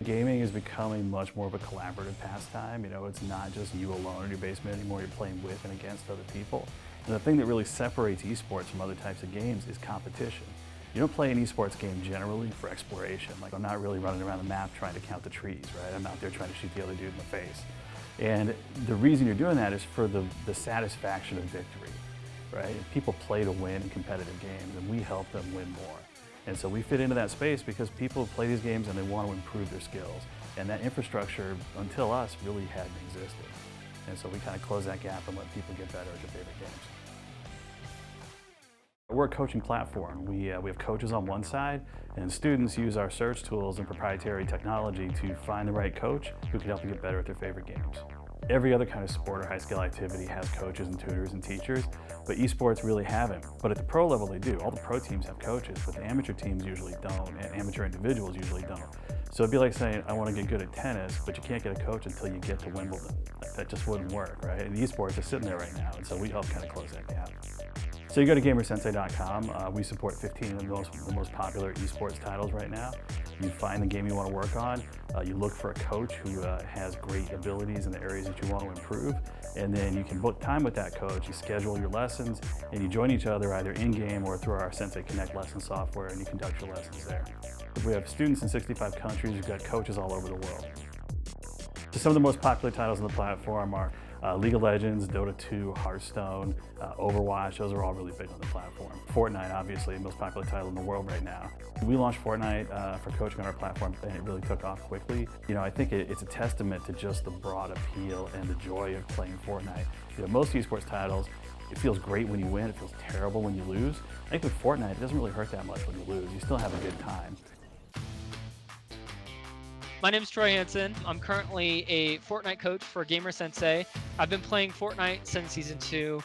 Gaming is becoming much more of a collaborative pastime. You know, it's not just you alone in your basement anymore, you're playing with and against other people. And the thing that really separates esports from other types of games is competition. You don't play an esports game generally for exploration. Like, I'm not really running around the map trying to count the trees, right? I'm out there trying to shoot the other dude in the face. And the reason you're doing that is for the satisfaction of victory, right? People play to win in competitive games, and we help them win more. And so we fit into that space because people play these games and they want to improve their skills. And that infrastructure, until us, really hadn't existed. And so we kind of close that gap and let people get better at their favorite games. We're a coaching platform. We have coaches on one side, and students use our search tools and proprietary technology to find the right coach who can help them get better at their favorite games. Every other kind of sport or high-skill activity has coaches and tutors and teachers, but esports really haven't. But at the pro level they do. All the pro teams have coaches, but the amateur teams usually don't, and amateur individuals usually don't. So it'd be like saying, I want to get good at tennis, but you can't get a coach until you get to Wimbledon. That just wouldn't work, right? And esports is sitting there right now, and so we help kind of close that gap. So you go to gamersensei.com. We support 15 of the most popular esports titles right now. You find the game you want to work on. You look for a coach who has great abilities in the areas that you want to improve. And then you can book time with that coach. You schedule your lessons, and you join each other either in-game or through our Sensei Connect lesson software, and you conduct your lessons there. We have students in 65 countries. We've got coaches all over the world. So some of the most popular titles on the platform are League of Legends, Dota 2, Hearthstone, Overwatch. Those are all really big on the platform. Fortnite, obviously, the most popular title in the world right now. We launched Fortnite for coaching on our platform, and it really took off quickly. You know, I think it's a testament to just the broad appeal and the joy of playing Fortnite. You know, most esports titles, it feels great when you win, it feels terrible when you lose. I think with Fortnite, it doesn't really hurt that much when you lose. You still have a good time. My name is Troy Hansen. I'm currently a Fortnite coach for Gamer Sensei. I've been playing Fortnite since Season 2.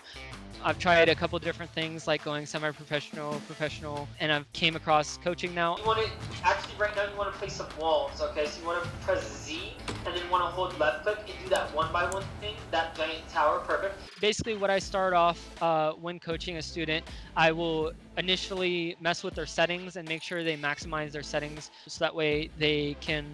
I've tried a couple different things like going semi-professional, professional, and I've came across coaching now. You want to, actually right now you want to play some walls, okay? So you want to press Z and then you want to hold left click and do that one-by-one thing, that giant tower, perfect. Basically what I start off when coaching a student, I will initially mess with their settings and make sure they maximize their settings so that way they can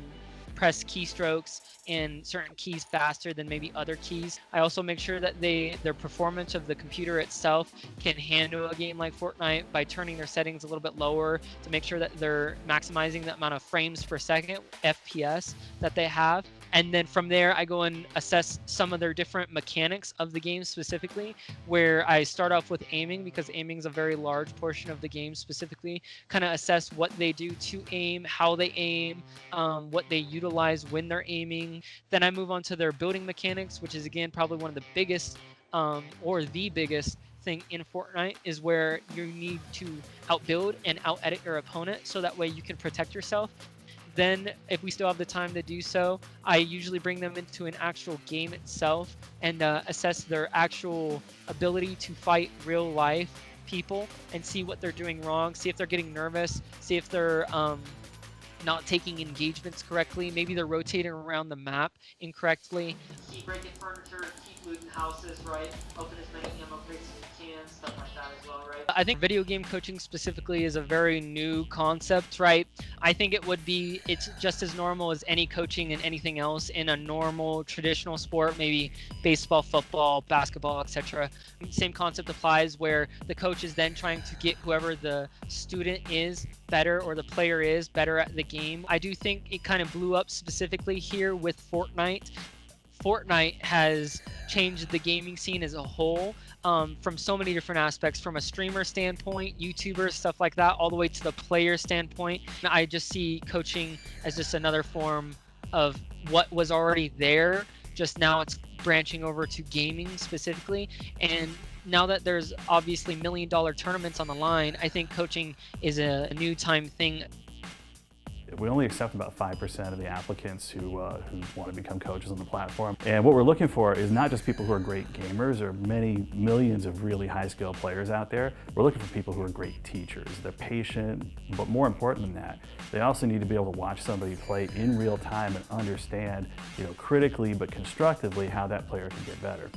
press keystrokes and certain keys faster than maybe other keys. I also make sure that their performance of the computer itself can handle a game like Fortnite by turning their settings a little bit lower to make sure that they're maximizing the amount of frames per second, FPS, that they have. And then from there, I go and assess some of their different mechanics of the game specifically, where I start off with aiming because aiming is a very large portion of the game specifically, kind of assess what they do to aim, how they aim, what they utilize when they're aiming. Then I move on to their building mechanics, which is again, probably one of the biggest or the biggest thing in Fortnite is where you need to outbuild and out-edit your opponent so that way you can protect yourself. Then, if we still have the time to do so, I usually bring them into an actual game itself and assess their actual ability to fight real life people and see what they're doing wrong, see if they're getting nervous, see if they're not taking engagements correctly, maybe they're rotating around the map incorrectly. Keep breaking furniture, keep looting houses, right? Open as many ammo crates as you can, stuff like that as well, right? I think video game coaching specifically is a very new concept, right? I think it's just as normal as any coaching and anything else in a normal traditional sport, maybe baseball, football, basketball, etc. Same concept applies where the coach is then trying to get whoever the student is better or the player is better at the game. I do think it kind of blew up specifically here with Fortnite. Fortnite has changed the gaming scene as a whole from so many different aspects, from a streamer standpoint, YouTubers, stuff like that, all the way to the player standpoint. I just see coaching as just another form of what was already there, just now it's branching over to gaming specifically. And now that there's obviously $1 million tournaments on the line, I think coaching is a new time thing. We only accept about 5% of the applicants who want to become coaches on the platform. And what we're looking for is not just people who are great gamers. There are many millions of really high-skill players out there. We're looking for people who are great teachers. They're patient, but more important than that, they also need to be able to watch somebody play in real time and understand, critically but constructively how that player can get better.